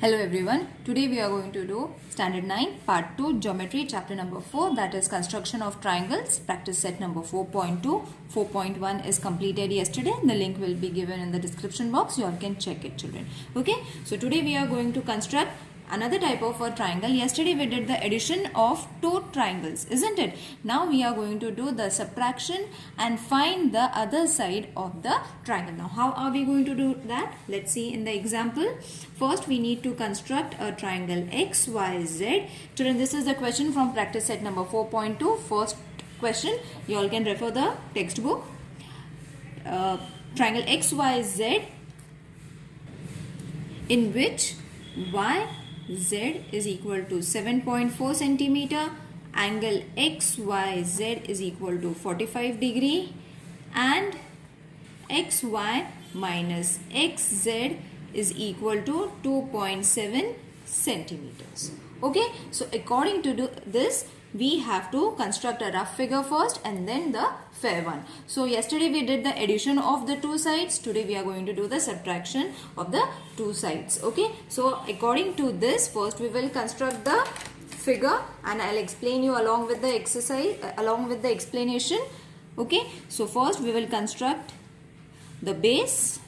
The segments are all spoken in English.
Hello everyone, today we are going to do standard 9 part 2 geometry chapter number 4, that is construction of triangles, practice set number 4.2. 4.1 is completed yesterday. The link will be given in the description box. You all can check it, children. Okay, so today we are going to construct another type of a triangle. Yesterday we did the addition of two triangles, isn't it? Now we are going to do the subtraction and find the other side of the triangle. Now how are we going to do that? Let's see in the example. First we need to construct a triangle XYZ. Children, this is the question from practice set number 4.2. First question, you all can refer the textbook. Triangle XYZ in which YZ is equal to 7.4 centimeter, angle XYZ is equal to 45 degree, and XY minus XZ is equal to 2.7 centimeters. Okay, so according to this, we have to construct a rough figure first and then the fair one. So yesterday we did the addition of the two sides. Today we are going to do the subtraction of the two sides. Okay, so according to this, first we will construct the figure and I'll explain you along with the exercise, along with the explanation. Okay, so first we will construct the base.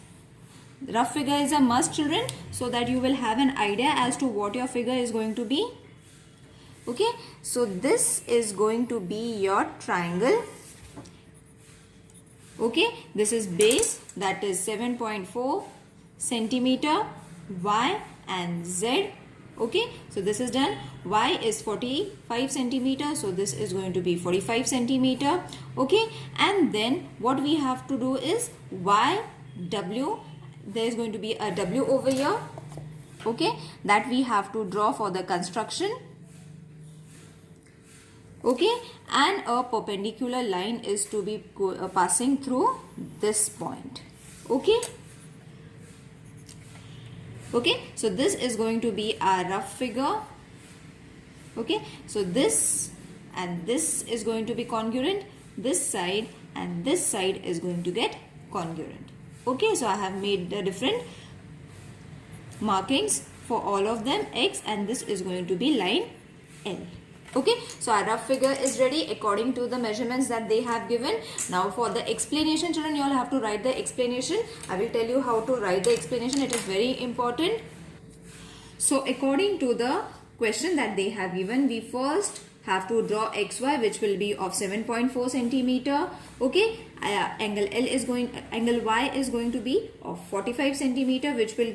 Rough figure is a must, children, so that you will have an idea as to what your figure is going to be. Okay, so this is going to be your triangle. Okay, this is base, that is 7.4 centimeter, Y and Z. Okay, so this is done. Y is 45 centimeter, so this is going to be 45 centimeter. Okay, and then what we have to do is YW. There is going to be a W over here. Okay, that we have to draw for the construction. Okay, and a perpendicular line is to be passing through this point. Okay. Okay, so this is going to be a rough figure. Okay, so this and this is going to be congruent. This side and this side is going to get congruent. Okay, so I have made the different markings for all of them, X, and this is going to be line L. Okay, so our rough figure is ready according to the measurements that they have given. Now for the explanation, children, you all have to write the explanation. I will tell you how to write the explanation. It is very important. So according to the question that they have given, we first have to draw XY, which will be of 7.4 centimeter. Okay, angle Y is going to be of 45 centimeter, which will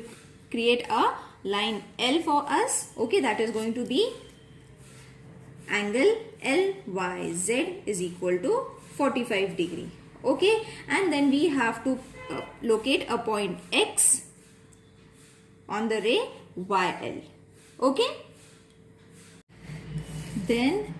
create a line L for us. Okay, that is going to be angle LYZ is equal to 45 degree. Okay, and then we have to locate a point X on the ray YL. Okay, then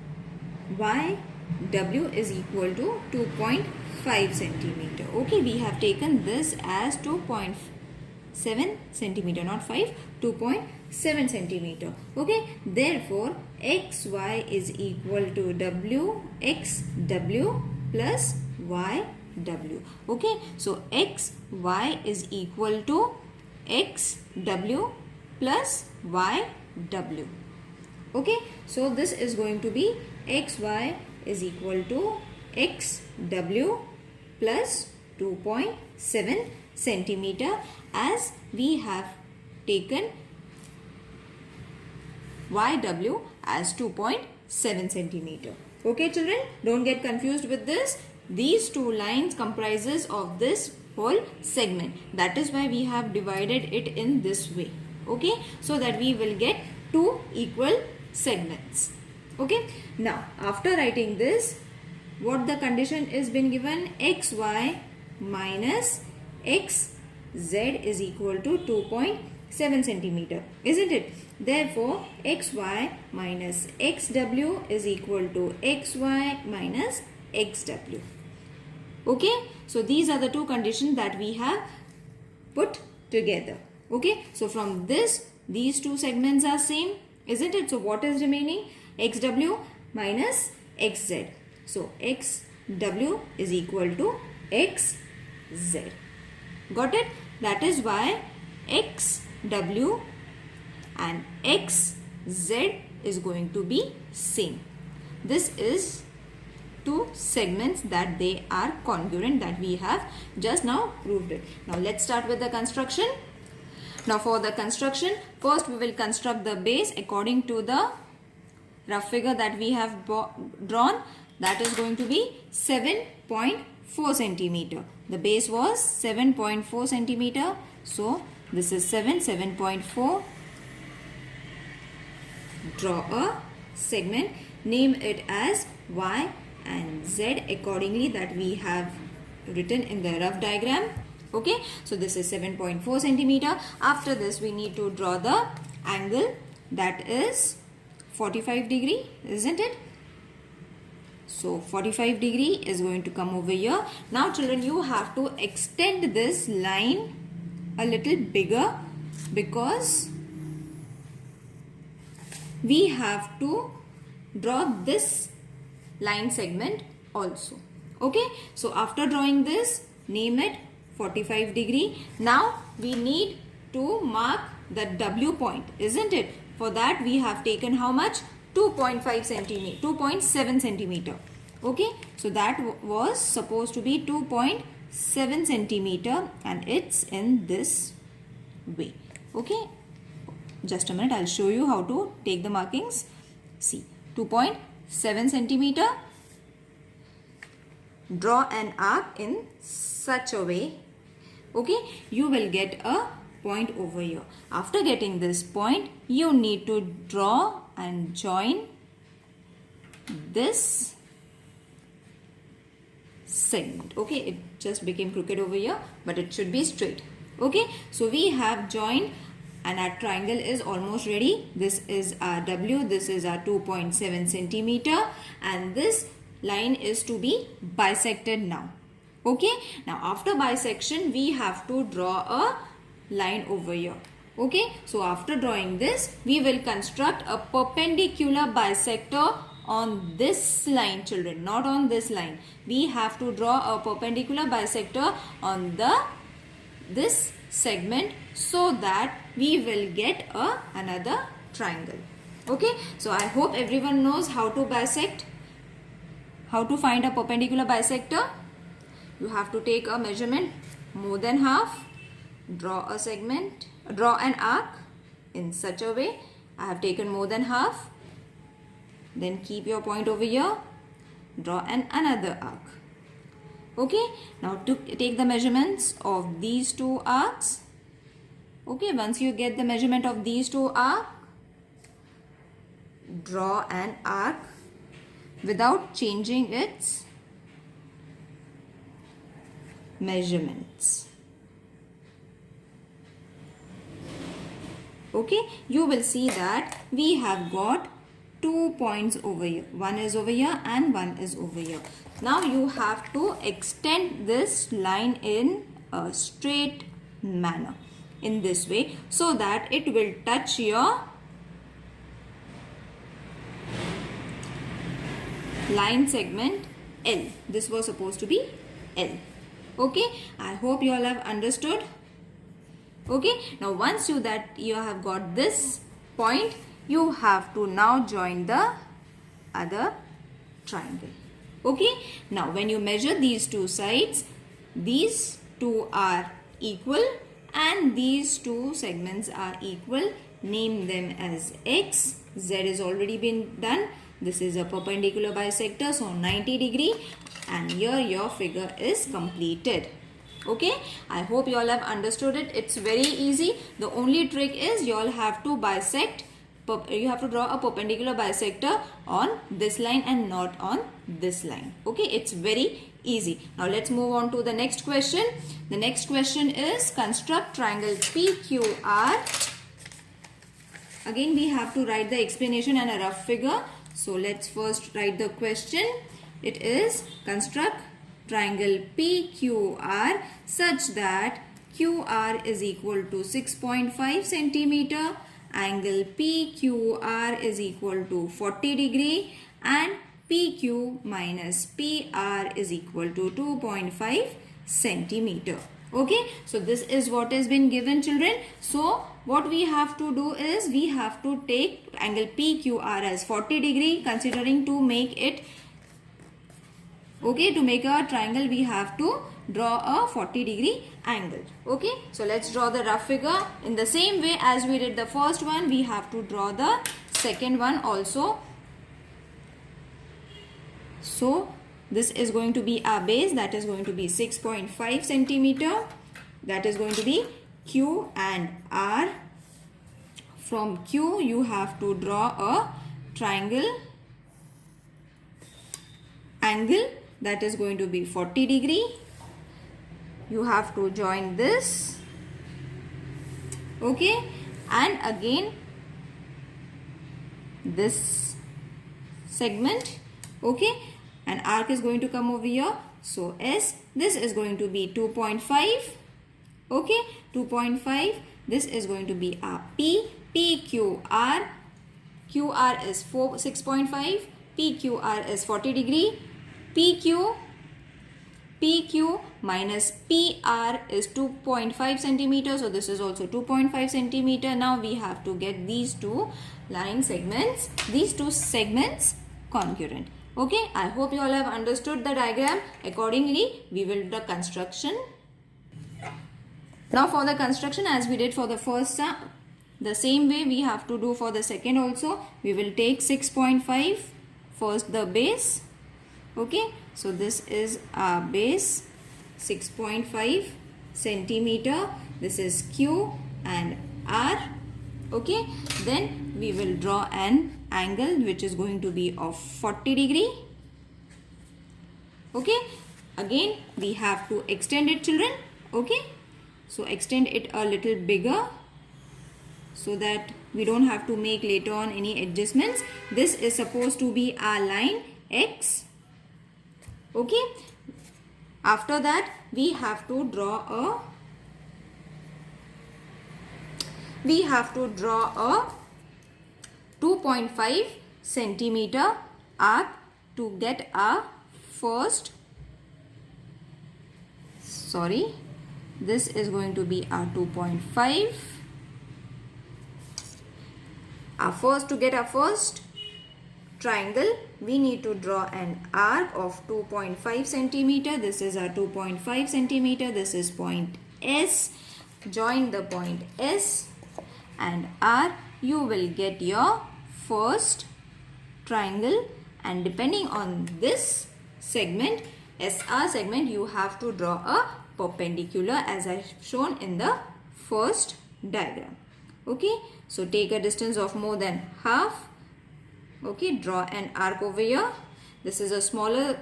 YW is equal to 2.5 centimeter. Okay, we have taken this as 2.7 centimeter, not 5, 2.7 centimeter. Okay, therefore XY is equal to WXW plus YW. Okay, so XY is equal to XW plus YW. Okay, so this is going to be XY is equal to XW plus 2.7 centimeter, as we have taken YW as 2.7 centimeter. Okay, children, don't get confused with this. These two lines comprises of this whole segment. That is why we have divided it in this way. Okay, so that we will get two equal segments. Okay, now after writing this, what the condition is been given, XY minus XZ is equal to 2.7 centimeter, isn't it? Therefore XY minus XW is equal to XY minus XW. Okay, so these are the two conditions that we have put together. Okay, so from this, these two segments are same, isn't it? So what is remaining? XW minus XZ. So XW is equal to XZ. Got it? That is why XW and X, Z is going to be same. This is two segments that they are congruent, that we have just now proved it. Now let's start with the construction. Now for the construction, first we will construct the base according to the rough figure that we have drawn. That is going to be 7.4 centimeter. The base was 7.4 centimeter. So this is 7.4. Draw a segment. Name it as Y and Z accordingly that we have written in the rough diagram. Okay, so this is 7.4 centimeter. After this we need to draw the angle, that is 45 degree, isn't it? So 45 degree is going to come over here. Now children, you have to extend this line a little bigger because we have to draw this line segment also. Okay, so after drawing this, name it 45 degree. Now we need to mark the W point, isn't it? For that we have taken how much? 2.5 centimeter, 2.7 centimeter. Okay, so that was supposed to be 2.7 centimeter and it's in this way. Okay, just a minute, I'll show you how to take the markings. See, 2.7 centimeter. Draw an arc in such a way. Okay, you will get a point over here. After getting this point, you need to draw and join this segment. Okay, it just became crooked over here, but it should be straight. Okay, so we have joined and our triangle is almost ready. This is our W, this is our 2.7 centimeter and this line is to be bisected now. Okay, now after bisection we have to draw a line over here. Okay, so after drawing this we will construct a perpendicular bisector on this line, children, not on this line. We have to draw a perpendicular bisector on this segment so that we will get another triangle. Okay, so I hope everyone knows how to bisect, how to find a perpendicular bisector. You have to take a measurement more than half, draw a segment, draw an arc in such a way. I have taken more than half. Then keep your point over here, draw another arc. Okay, now to take the measurements of these two arcs. Okay, once you get the measurement of these two arcs, draw an arc without changing its measurements. Okay, you will see that we have got 2 points over here. One is over here and one is over here. Now you have to extend this line in a straight manner in this way so that it will touch your line segment L. This was supposed to be L. Okay, I hope you all have understood. Okay, now once you have got this point, you have to now join the other triangle. Okay, now when you measure these two sides, these two are equal and these two segments are equal. Name them as X. Z is already been done. This is a perpendicular bisector, so 90 degree, and here your figure is completed. Okay, I hope you all have understood it. It's very easy. The only trick is you all have to bisect. You have to draw a perpendicular bisector on this line and not on this line. Okay, it's very easy. Now let's move on to the next question. The next question is construct triangle PQR. Again, we have to write the explanation and a rough figure. So let's first write the question. It is construct triangle PQR such that QR is equal to 6.5 centimeter, angle PQR is equal to 40 degree and PQ minus PR is equal to 2.5 centimeter. Okay, so this is what has been given, children. So what we have to do is we have to take angle PQR as 40 degree, considering to make it, okay, to make a triangle we have to draw a 40 degree angle. Okay, so let's draw the rough figure. In the same way as we did the first one, we have to draw the second one also. So this is going to be our base, that is going to be 6.5 centimeter. That is going to be Q and R. From Q you have to draw a triangle angle that is going to be 40 degree. You have to join this, okay, and again this segment, okay, and arc is going to come over here. So S, this is going to be 2.5, okay, 2.5. This is going to be our P, PQR. QR is 6.5, PQR is 40 degree. PQ minus PR is 2.5 centimeter. So this is also 2.5 centimeter. Now we have to get these two line segments, these two segments congruent. Okay, I hope you all have understood the diagram. Accordingly, we will do the construction. Now for the construction, as we did for the first sum, the same way we have to do for the second also. We will take 6.5 first, the base. Okay, so this is our base, 6.5 centimeter. This is Q and R. Okay, then we will draw an angle which is going to be of 40 degree. Okay, again we have to extend it, children. Okay, so extend it a little bigger so that we don't have to make later on any adjustments. This is supposed to be our line X. Okay, after that we have to draw a 2.5 centimeter arc to get our first, this is going to be our 2.5. To get our first triangle, we need to draw an arc of 2.5 centimeter. This is our 2.5 centimeter. This is point S. Join the point S and R. You will get your first triangle, and depending on this segment, SR segment, you have to draw a perpendicular as I have shown in the first diagram. Okay, so take a distance of more than half. Okay, draw an arc over here. This is a smaller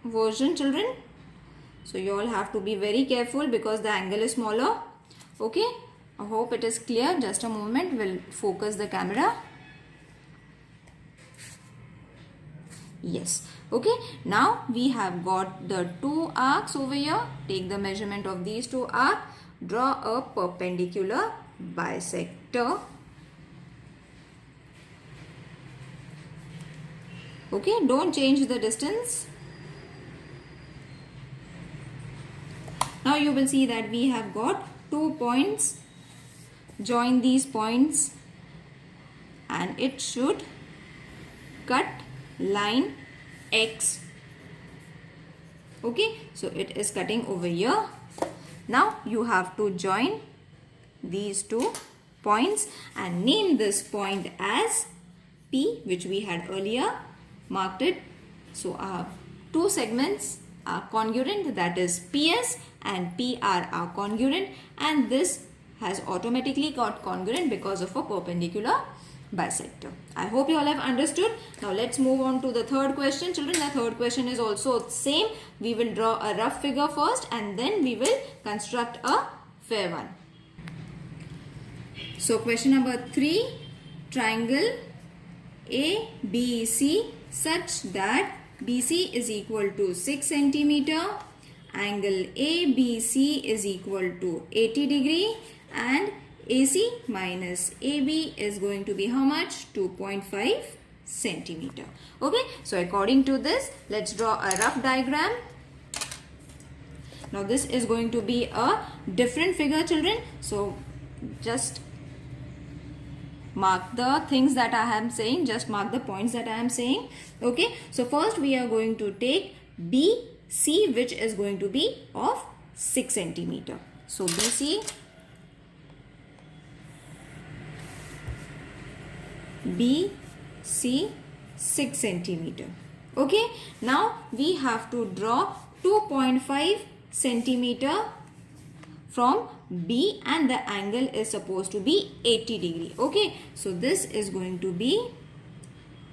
version, children. So you all have to be very careful because the angle is smaller. Okay, I hope it is clear. Just a moment, we'll focus the camera. Yes. Okay, now we have got the two arcs over here. Take the measurement of these two arcs. Draw a perpendicular bisector. Okay, don't change the distance. Now you will see that we have got 2 points. Join these points and it should cut line X. Okay, so it is cutting over here. Now you have to join these 2 points and name this point as P, which we had earlier marked it. So our 2 segments are congruent, that is PS and PR are congruent, and this has automatically got congruent because of a perpendicular bisector. I hope you all have understood. Now let's move on to the third question, children. The third question is also same. We will draw a rough figure first and then we will construct a fair one. So question number 3, triangle ABC such that BC is equal to 6 centimeter, angle ABC is equal to 80 degree, and AC minus AB is going to be how much? 2.5 centimeter. Okay, so according to this, let's draw a rough diagram. Now this is going to be a different figure, children. So just mark the things that I am saying, just mark the points that I am saying. Okay, so first we are going to take BC, which is going to be of 6 centimeter. So BC BC 6 centimeter. Okay, now we have to draw 2.5 centimeter from B and the angle is supposed to be 80 degree. Okay, so this is going to be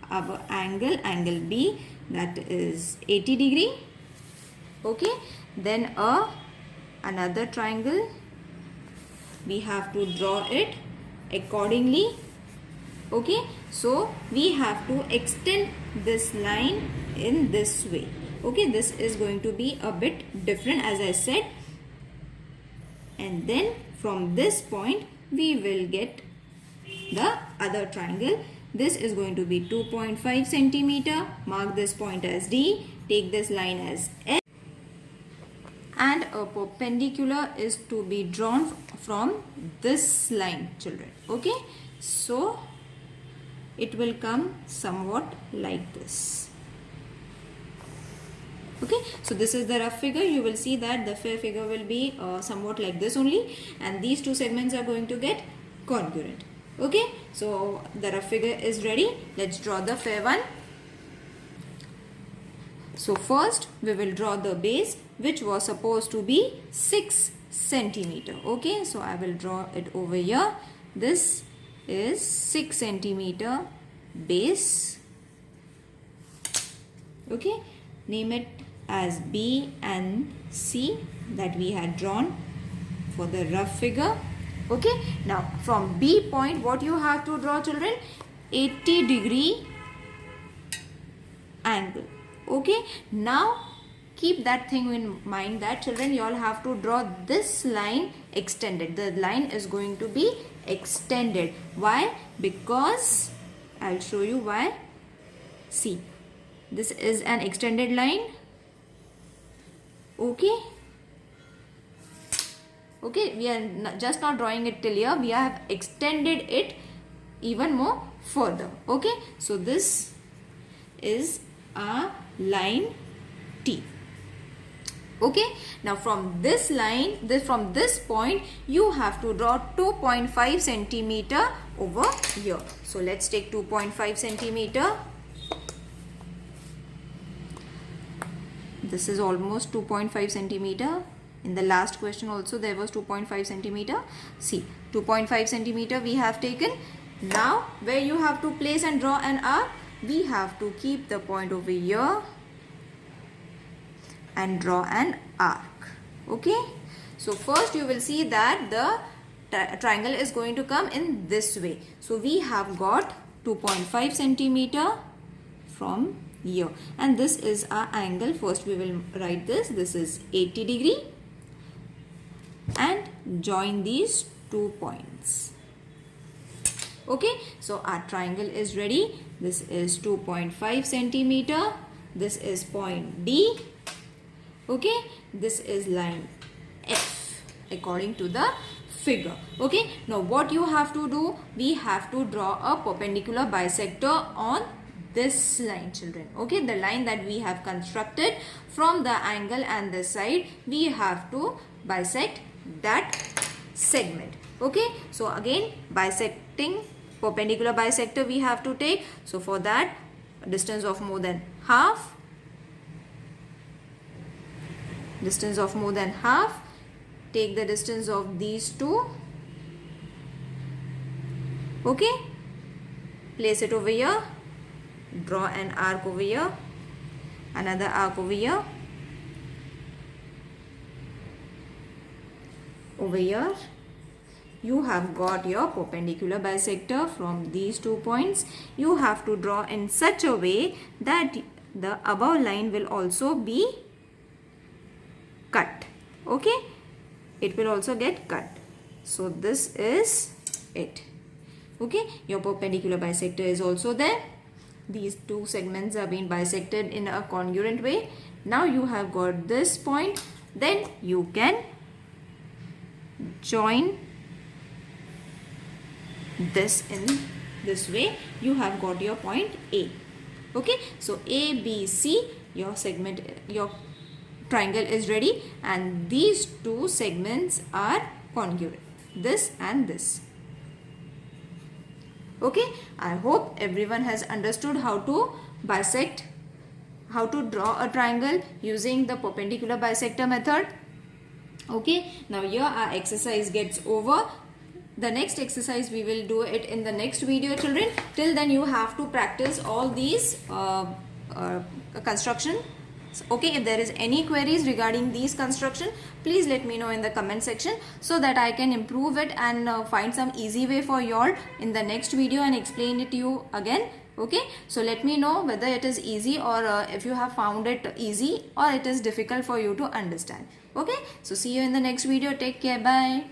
our angle B, that is 80 degree. Okay, then another triangle, we have to draw it accordingly. Okay, so we have to extend this line in this way. Okay, this is going to be a bit different as I said, and then from this point we will get the other triangle. This is going to be 2.5 centimeter. Mark this point as D, take this line as S, and a perpendicular is to be drawn from this line, children. Okay, so it will come somewhat like this. Okay, so this is the rough figure. You will see that the fair figure will be somewhat like this only, and these two segments are going to get congruent. Okay, so the rough figure is ready. Let's draw the fair one. So first we will draw the base, which was supposed to be 6 centimeter. Okay, so I will draw it over here. This is 6 centimeter base. Okay, name it as B and C that we had drawn for the rough figure. Okay, now from B point what you have to draw, children? 80 degree angle. Okay, now keep that thing in mind that, children, you all have to draw this line extended. The line is going to be extended. Why? Because I'll show you why. See, this is an extended line. Okay, okay, we are just not drawing it till here, we have extended it even more further. Okay, so this is a line T. Okay, now from this line, from this point you have to draw 2.5 centimeter over here. So let's take 2.5 centimeter. This is almost 2.5 centimeter. In the last question also there was 2.5 centimeter. See, 2.5 centimeter we have taken. Now where you have to place and draw an arc, we have to keep the point over here and draw an arc. Okay, so first you will see that the triangle is going to come in this way. So we have got 2.5 centimeter from here, and this is our angle. First we will write this. This is 80 degree, and join these 2 points. Okay, so our triangle is ready. This is 2.5 centimeter. This is point D. Okay, this is line F according to the figure. Okay, now what you have to do, we have to draw a perpendicular bisector on this line, children. Okay, the line that we have constructed from the angle and the side, we have to bisect that segment. Okay, so again bisecting, perpendicular bisector we have to take. So for that, a distance of more than half, distance of more than half, take the distance of these two. Okay, place it over here, draw an arc over here, another arc over here, over here. You have got your perpendicular bisector from these 2 points. You have to draw in such a way that the above line will also be cut. Okay, it will also get cut. So this is it. Okay, your perpendicular bisector is also there. These two segments are being bisected in a congruent way. Now you have got this point, then you can join this in this way. You have got your point A. Okay, so A, B, C, your segment, your triangle is ready, and these two segments are congruent, this and this. Okay, I hope everyone has understood how to bisect, how to draw a triangle using the perpendicular bisector method. Okay, now here our exercise gets over. The next exercise we will do it in the next video, children. Till then you have to practice all these construction. Okay, if there is any queries regarding these construction, please let me know in the comment section so that I can improve it and find some easy way for you all in the next video and explain it to you again. Okay, so let me know whether it is easy or if you have found it easy or it is difficult for you to understand. Okay, so see you in the next video. Take care. Bye.